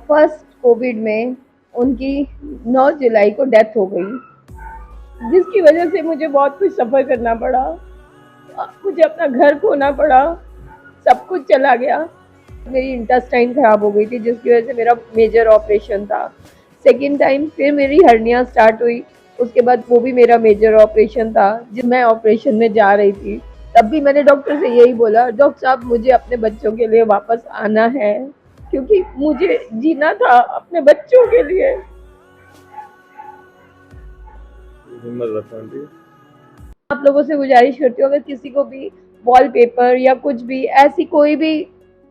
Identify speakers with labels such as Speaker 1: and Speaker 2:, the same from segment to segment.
Speaker 1: First Covid में उनकी 9 जुलाई को डेथ हो गई, जिसकी वजह से मुझे बहुत कुछ सफ़र करना पड़ा। मुझे अपना घर खोना पड़ा, सब कुछ चला गया। मेरी इंटेस्टाइन खराब हो गई थी, जिसकी वजह से मेरा मेजर ऑपरेशन था। सेकेंड टाइम फिर मेरी हर्निया स्टार्ट हुई, उसके बाद वो भी मेरा मेजर ऑपरेशन था। जब मैं ऑपरेशन में जा रही थी तब भी मैंने डॉक्टर से यही बोला, डॉक्टर साहब मुझे अपने बच्चों के लिए वापस आना है, क्योंकि मुझे जीना था अपने बच्चों के लिए। आप लोगों से गुजारिश करती हूँ, अगर किसी को भी वॉलपेपर या कुछ भी ऐसी कोई भी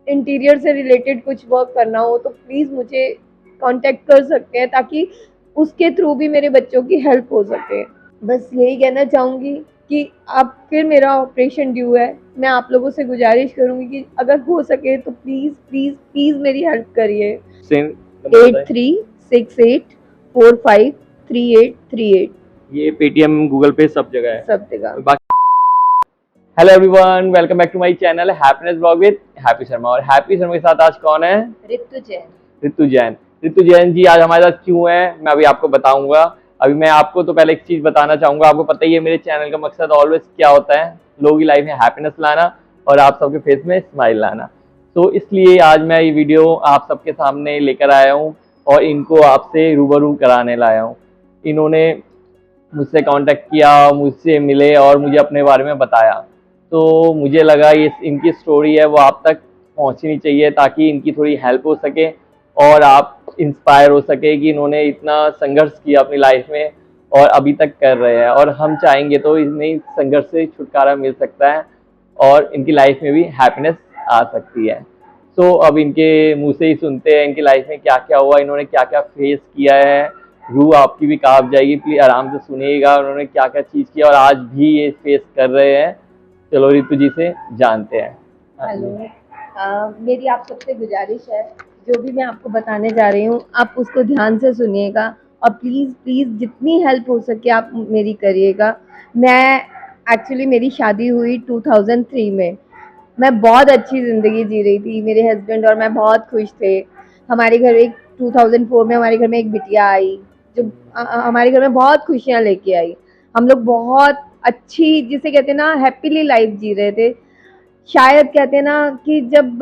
Speaker 1: इंटीरियर से रिलेटेड कुछ वर्क करना हो तो प्लीज़ मुझे कांटेक्ट कर सकते हैं, ताकि उसके थ्रू भी मेरे बच्चों की हेल्प हो सके। बस यही कहना चाहूँगी कि अब फिर मेरा ऑपरेशन ड्यू है। मैं आप लोगों से गुजारिश करूँगी कि अगर हो सके तो प्लीज़ प्लीज़ प्लीज़ मेरी हेल्प करिए। 8368453838।
Speaker 2: ये पेटीएम, गूगल पे सब जगह है,
Speaker 1: सब जगह।
Speaker 2: Hello everyone, welcome back to my channel happiness blog with Happy Sharma. और हैप्पी शर्मा के साथ आज कौन है?
Speaker 1: ऋतु जैन।
Speaker 2: ऋतु जैन जी आज हमारे साथ क्यों है मैं अभी आपको बताऊंगा। अभी मैं आपको तो पहले एक चीज बताना चाहूंगा। आपको पता ही है मेरे चैनल का मकसद ऑलवेज क्या होता है, लोगों की लाइफ में हैप्पीनेस लाना और आप सबके फेस में स्माइल लाना। तो इसलिए आज मैं ये वीडियो आप सबके सामने लेकर आया हूँ और इनको आपसे रूबरू कराने लाया हूँ। इन्होंने मुझसे कांटेक्ट किया, मुझसे मिले और मुझे अपने बारे में बताया। तो मुझे लगा ये इनकी स्टोरी है वो आप तक पहुंचनी चाहिए, ताकि इनकी थोड़ी हेल्प हो सके और आप इंस्पायर हो सके कि इन्होंने इतना संघर्ष किया अपनी लाइफ में और अभी तक कर रहे हैं। और हम चाहेंगे तो इन्हें संघर्ष से छुटकारा मिल सकता है और इनकी लाइफ में भी हैप्पीनेस आ सकती है। तो अब इनके मुंह से ही सुनते हैं इनकी लाइफ में क्या क्या हुआ, इन्होंने क्या क्या फेस किया है। रूह आपकी भी कांप जाएगी, प्लीज आराम से सुनिएगा उन्होंने क्या क्या चीज़ किया और आज भी ये फेस कर रहे हैं। चलो ऋतु जी से जानते हैं।
Speaker 1: हेलो, मेरी आप सबसे गुजारिश है, जो भी मैं आपको बताने जा रही हूँ आप उसको ध्यान से सुनिएगा और प्लीज़ प्लीज़ जितनी हेल्प हो सके आप मेरी करिएगा। एक्चुअली मेरी शादी हुई 2003 में। मैं बहुत अच्छी ज़िंदगी जी रही थी, मेरे हस्बैंड और मैं बहुत खुश थे। हमारे घर एक 2004 में हमारे घर में एक बिटिया आई, जो हमारे घर में बहुत खुशियाँ लेके आई। हम लोग बहुत अच्छी, जिसे कहते हैं ना, हैप्पीली लाइफ जी रहे थे। शायद कहते हैं ना कि जब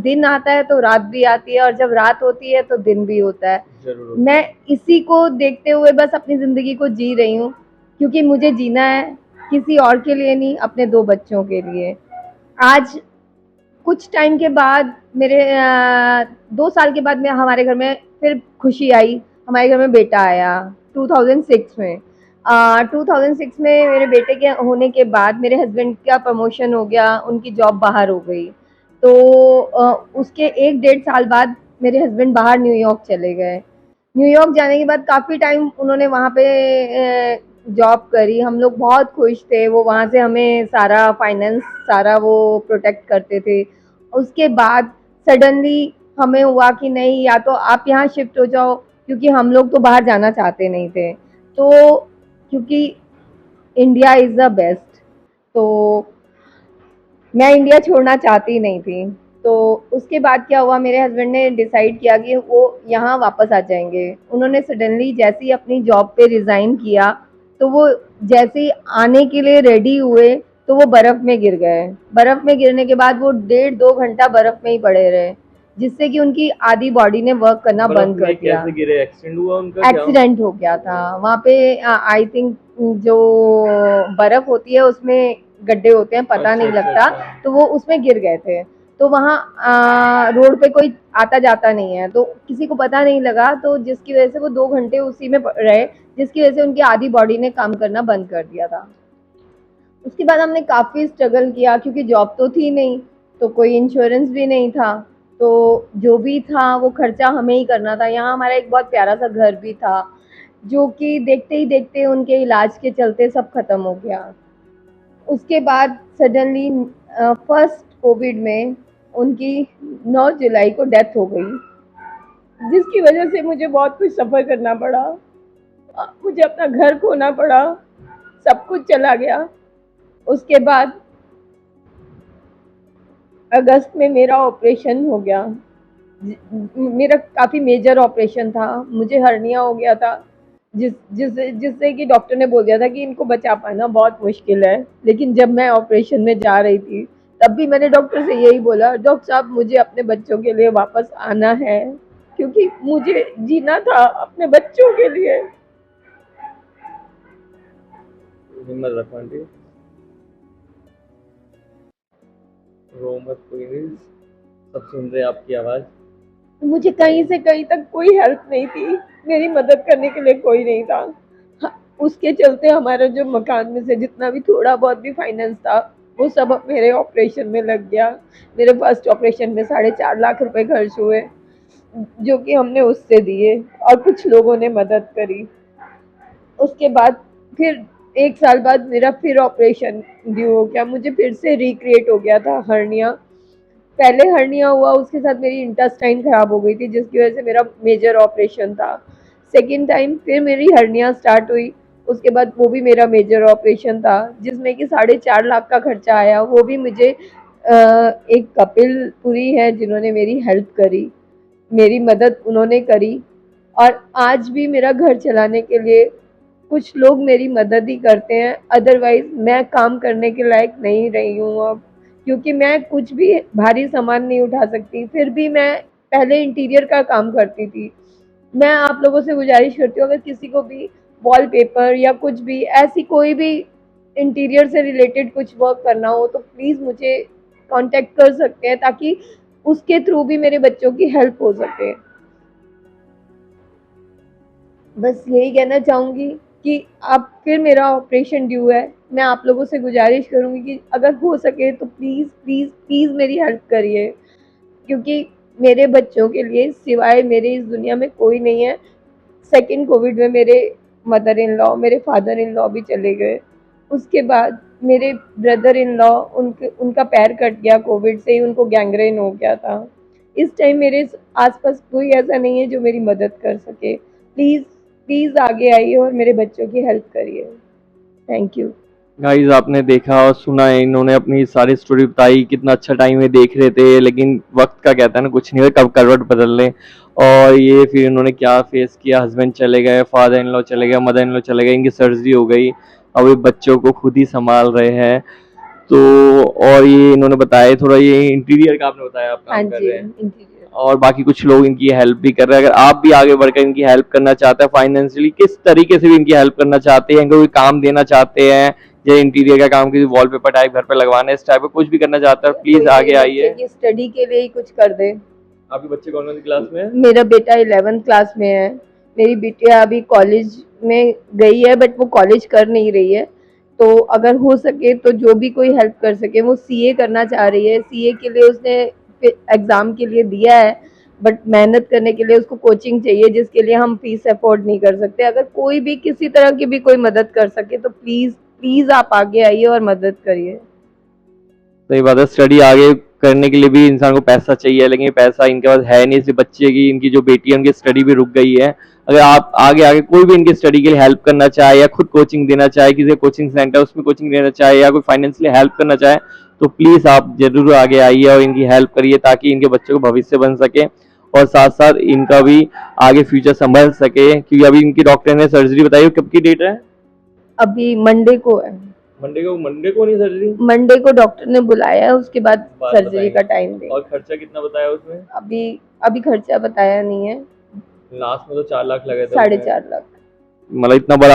Speaker 1: दिन आता है तो रात भी आती है और जब रात होती है तो दिन भी होता है। मैं इसी को देखते हुए बस अपनी ज़िंदगी को जी रही हूँ, क्योंकि मुझे जीना है, किसी और के लिए नहीं, अपने 2 बच्चों के लिए। आज कुछ टाइम के बाद मेरे 2 साल के बाद में हमारे घर में फिर खुशी आई, हमारे घर में बेटा आया 2006 में। 2006 में मेरे बेटे के होने के बाद मेरे हस्बैंड का प्रमोशन हो गया, उनकी जॉब बाहर हो गई। तो उसके 1 डेढ़ साल बाद मेरे हस्बैंड बाहर न्यूयॉर्क चले गए। न्यूयॉर्क जाने के बाद काफ़ी टाइम उन्होंने वहाँ पे जॉब करी। हम लोग बहुत खुश थे, वो वहाँ से हमें सारा फाइनेंस सारा वो प्रोटेक्ट करते थे। उसके बाद सडनली हमें हुआ कि नहीं, या तो आप यहाँ शिफ्ट हो जाओ, क्योंकि हम लोग तो बाहर जाना चाहते नहीं थे। तो क्योंकि इंडिया इज़ द बेस्ट, तो मैं इंडिया छोड़ना चाहती नहीं थी। तो उसके बाद क्या हुआ, मेरे हस्बैंड ने डिसाइड किया कि वो यहाँ वापस आ जाएंगे। उन्होंने सडनली जैसे ही अपनी जॉब पे रिज़ाइन किया, तो वो जैसे ही आने के लिए रेडी हुए तो वो बर्फ़ में गिर गए। बर्फ़ में गिरने के बाद वो 1.5-2 घंटा बर्फ़ में ही पड़े रहे, जिससे कि उनकी आधी बॉडी ने वर्क करना बंद कर दिया।
Speaker 2: कैसे गिरे? एक्सीडेंट हुआ उनका?
Speaker 1: एक्सीडेंट हो गया था वहाँ पे। आई थिंक जो बर्फ़ होती है उसमें गड्ढे होते हैं, पता नहीं लगता। तो वो उसमें गिर गए थे। तो वहाँ रोड पे कोई आता जाता नहीं है, तो किसी को पता नहीं लगा, तो जिसकी वजह से वो 2 घंटे उसी में रहे, जिसकी वजह से उनकी आधी बॉडी ने काम करना बंद कर दिया था। उसके बाद हमने काफ़ी स्ट्रगल किया, क्योंकि जॉब तो थी नहीं, तो कोई इंश्योरेंस भी नहीं था, तो जो भी था वो खर्चा हमें ही करना था। यहाँ हमारा एक बहुत प्यारा सा घर भी था, जो कि देखते ही देखते उनके इलाज के चलते सब खत्म हो गया। उसके बाद सडनली फर्स्ट कोविड में उनकी 9 जुलाई को डेथ हो गई, जिसकी वजह से मुझे बहुत कुछ सफ़र करना पड़ा। मुझे अपना घर खोना पड़ा, सब कुछ चला गया। उसके बाद अगस्त में मेरा ऑपरेशन हो गया। मेरा काफ़ी मेजर ऑपरेशन था, मुझे हर्निया हो गया था, जिससे कि डॉक्टर ने बोल दिया था कि इनको बचा पाना बहुत मुश्किल है। लेकिन जब मैं ऑपरेशन में जा रही थी, तब भी मैंने डॉक्टर से यही बोला, डॉक्टर साहब मुझे अपने बच्चों के लिए वापस आना है, क्योंकि मुझे जीना था अपने बच्चों के लिए।
Speaker 2: हिम्मत रखो आंटी, रो मत, कोई नहीं, सब सुन रहे हैं आपकी आवाज।
Speaker 1: मुझे कहीं से कहीं तक कोई हेल्प नहीं थी, मेरी मदद करने के लिए कोई नहीं था। उसके चलते हमारा जो मकान में से जितना भी थोड़ा बहुत भी फाइनेंस था, वो सब मेरे ऑपरेशन में लग गया। मेरे फर्स्ट ऑपरेशन में 4.5 लाख रुपए खर्च हुए, जो कि हमने उससे दिए और कुछ लोगों ने मदद करी। उसके बाद फिर 1 साल बाद मेरा फिर ऑपरेशन ड्यू हो गया, मुझे फिर से रिक्रिएट हो गया था हर्निया। पहले हर्निया हुआ, उसके साथ मेरी इंटेस्टाइन खराब हो गई थी, जिसकी वजह से मेरा मेजर ऑपरेशन था। सेकेंड टाइम फिर मेरी हर्निया स्टार्ट हुई, उसके बाद वो भी मेरा मेजर ऑपरेशन था, जिसमें कि 4.5 लाख का खर्चा आया। वो भी मुझे एक कपिल पुरी है जिन्होंने मेरी हेल्प करी, मेरी मदद उन्होंने करी। और आज भी मेरा घर चलाने के लिए कुछ लोग मेरी मदद ही करते हैं, अदरवाइज मैं काम करने के लायक नहीं रही हूँ अब, क्योंकि मैं कुछ भी भारी सामान नहीं उठा सकती। फिर भी मैं पहले इंटीरियर का काम करती थी। मैं आप लोगों से गुजारिश करती हूँ, अगर किसी को भी वॉलपेपर या कुछ भी ऐसी कोई भी इंटीरियर से रिलेटेड कुछ वर्क करना हो, तो प्लीज़ मुझे कांटेक्ट कर सकते हैं, ताकि उसके थ्रू भी मेरे बच्चों की हेल्प हो सके। बस यही कहना चाहूँगी कि अब फिर मेरा ऑपरेशन ड्यू है। मैं आप लोगों से गुजारिश करूँगी कि अगर हो सके तो प्लीज़ प्लीज़ प्लीज़ मेरी हेल्प करिए, क्योंकि मेरे बच्चों के लिए सिवाय मेरे इस दुनिया में कोई नहीं है। सेकंड कोविड में मेरे मदर इन लॉ, मेरे फादर इन लॉ भी चले गए। उसके बाद मेरे ब्रदर इन लॉ, उनका पैर कट गया कोविड से ही, उनको गैंग्रेन हो गया था। इस टाइम मेरे आसपास कोई ऐसा नहीं है जो मेरी मदद कर सके। प्लीज़ प्लीज़ आगे आइए और मेरे बच्चों की हेल्प करिए। Thank you.
Speaker 2: गाइस, आपने देखा और सुना है, इन्होंने अपनी सारी स्टोरी बताई, कितना अच्छा टाइम में देख रहे थे, लेकिन वक्त का कहता है ना, कुछ नहीं होता, कब करवट बदल ले। और ये फिर इन्होंने क्या फेस किया, हस्बैंड चले गए, फादर इन लॉ चले गए, मदर इन लॉ चले गए, इनकी सर्जरी हो गई, अब ये बच्चों को खुद ही संभाल रहे हैं। तो और ये इन्होंने बताया थोड़ा, ये इंटीरियर का आपने बताया आप
Speaker 1: हाँ
Speaker 2: काम कर
Speaker 1: जी,
Speaker 2: रहे हैं,
Speaker 1: इंटीरियर।
Speaker 2: और बाकी कुछ लोग इनकी हेल्प भी कर रहे हैं। अगर आप भी आगे बढ़कर इनकी हेल्प करना चाहते हैं फाइनेंशियली, किस तरीके से भी इनकी हेल्प करना चाहते हैं, इनको कोई काम देना चाहते हैं, या इंटीरियर का काम, किसी वॉलपेपर टाइप घर पे लगवाना है, इस टाइप का कुछ भी करना चाहते हैं, प्लीज
Speaker 1: कोई
Speaker 2: आगे
Speaker 1: मेरे
Speaker 2: आइए।
Speaker 1: बच्चे की स्टडी के लिए ही कुछ कर दे।
Speaker 2: आपके बच्चे कौन सी क्लास में है?
Speaker 1: मेरा बेटा 11th क्लास में है, मेरी बिटिया अभी कॉलेज में गई है, बट वो कॉलेज कर नहीं रही है। तो अगर हो सके तो जो भी कोई हेल्प कर सके, वो सीए करना चाह रही है, सीए के लिए उसने एग्ज़ाम के लिए दिया है, बट मेहनत करने के लिए उसको कोचिंग चाहिए, जिसके लिए हम फीस अफोर्ड नहीं कर सकते। अगर कोई भी किसी तरह की भी कोई मदद कर सके तो प्लीज़ प्लीज़ आप आगे आइए और मदद करिए।
Speaker 2: सही बात है, स्टडी आगे करने के लिए भी इंसान को पैसा चाहिए, लेकिन पैसा इनके पास है नहीं। सिर्फ बच्चे की, इनकी जो बेटी है उनकी स्टडी भी रुक गई है। अगर आप आगे आगे कोई भी इनकी स्टडी के लिए हेल्प करना चाहे, या खुद कोचिंग देना चाहे, किसी कोचिंग सेंटर उसमें कोचिंग देना चाहे, या कोई फाइनेंशियली हेल्प करना चाहे, तो प्लीज आप जरूर आगे आइए और इनकी हेल्प करिए, ताकि इनके बच्चों को भविष्य बन सके, और साथ साथ इनका भी आगे फ्यूचर संभल सके। क्योंकि अभी इनकी डॉक्टर ने सर्जरी बताई, कब की डेट है?
Speaker 1: अभी मंडे को है।
Speaker 2: मंडे को नहीं सर्जरी?
Speaker 1: मंडे को डॉक्टर ने बुलाया है, उसके बाद
Speaker 2: बात
Speaker 1: सर्जरी
Speaker 2: बताएंगे।
Speaker 1: का टाइम दे।
Speaker 2: और खर्चा कितना बताया उसमें?
Speaker 1: अभी अभी खर्चा बताया नहीं है।
Speaker 2: लास्ट में तो 4 लाख लगे थे।
Speaker 1: 4.5 लाख।
Speaker 2: मतलब इतना बड़ा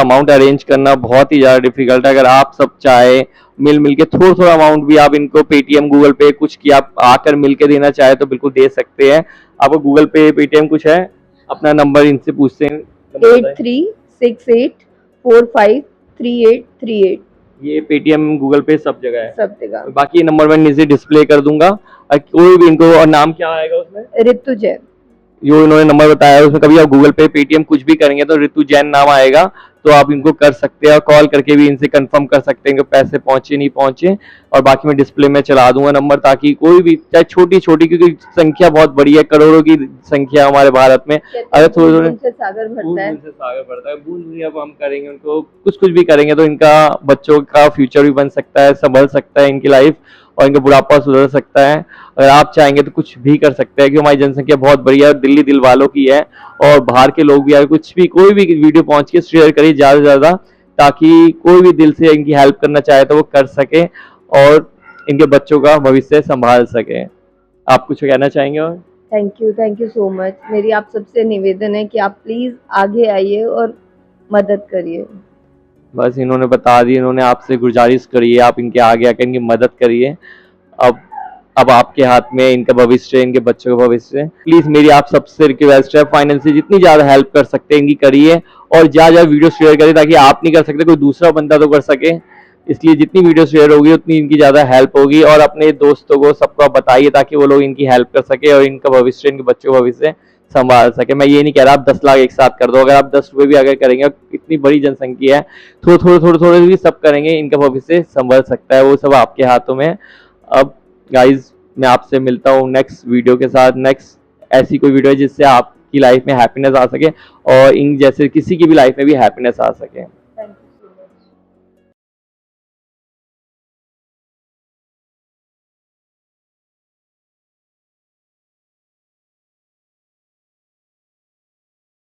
Speaker 2: अमाउंट अरेंज करना बहुत ही ज्यादा डिफिकल्ट है। अगर आप सब चाहे मिल के थोड़ा थोड़ा अमाउंट भी आप इनको पेटीएम, गूगल पे कुछ की आप आकर मिल के देना चाहे तो बिल्कुल दे सकते हैं। आपको गूगल पे, पेटीएम कुछ है? अपना नंबर इनसे पूछते हैं।
Speaker 1: 8368453838।
Speaker 2: ये पेटीएम, गूगल पे सब जगह है,
Speaker 1: सब जगह।
Speaker 2: बाकी नंबर मैं नीचे डिस्प्ले कर दूंगा। और कोई भी इनको, और नाम क्या आएगा उसमें?
Speaker 1: ऋतु जैन।
Speaker 2: जो इन्होंने नंबर बताया है उसमें कभी आप गूगल पे, पेटीएम कुछ भी करेंगे तो ऋतु जैन नाम आएगा, तो आप इनको कर सकते हैं, और कॉल करके भी इनसे कंफर्म कर सकते हैं कि पैसे पहुंचे नहीं पहुंचे। और बाकी मैं डिस्प्ले में चला दूंगा नंबर, ताकि कोई भी, चाहे छोटी छोटी, क्योंकि संख्या बहुत बड़ी है, करोड़ों की संख्या हमारे भारत में, अगर थोड़े थोड़े
Speaker 1: से सागर भरता है।
Speaker 2: से सागर बढ़ता है, बूंद बूंद अब हम करेंगे उनको कुछ कुछ भी करेंगे तो इनका बच्चों का फ्यूचर भी बन सकता है, संभल सकता है इनकी लाइफ। और इनका बुढ़ापा सुधर सकता है। अगर आप चाहेंगे तो कुछ भी कर सकते हैं, क्योंकि हमारी जनसंख्या बहुत बड़ी है और दिल्ली दिल वालों की है, और बाहर के लोग भी अगर कुछ भी कोई भी वीडियो पहुंच के शेयर करिए ज़्यादा से ज़्यादा, ताकि कोई भी दिल से इनकी हेल्प करना चाहे तो वो कर सके और इनके बच्चों का भविष्य संभाल सके। आप कुछ कहना चाहेंगे? और
Speaker 1: थैंक यू सो मच। मेरी आप सबसे निवेदन है कि आप प्लीज़ आगे आइए और मदद करिए।
Speaker 2: बस इन्होंने बता दी, इन्होंने आपसे गुजारिश करी है, आप इनके आगे आकर इनकी मदद करिए। अब अब आपके हाथ में इनका भविष्य, इनके बच्चों का भविष्य। प्लीज मेरी आप सबसे रिक्वेस्ट है, फाइनेंशियल जितनी ज्यादा हेल्प कर सकते हैं इनकी करिए, और ज्यादा वीडियो शेयर करिए, ताकि आप नहीं कर सकते कोई दूसरा बंदा तो कर सके। इसलिए जितनी वीडियो शेयर होगी उतनी इनकी ज्यादा हेल्प होगी, और अपने दोस्तों को सबको आप बताइए ताकि वो लोग इनकी हेल्प कर सके और इनका भविष्य, इनके बच्चों का भविष्य संभाल सके। मैं ये नहीं कह रहा आप 10 लाख एक साथ कर दो, अगर आप 10 रुपए भी अगर करेंगे, इतनी बड़ी जनसंख्या है, थोड़े भी सब करेंगे, इनका भविष्य संभल सकता है, वो सब आपके हाथों में। अब गाइज मैं आपसे मिलता हूँ नेक्स्ट वीडियो के साथ। नेक्स्ट ऐसी कोई वीडियो है जिससे आपकी लाइफ में हैप्पीनेस आ सके और इन जैसे किसी की भी लाइफ में भी हैप्पीनेस आ सके।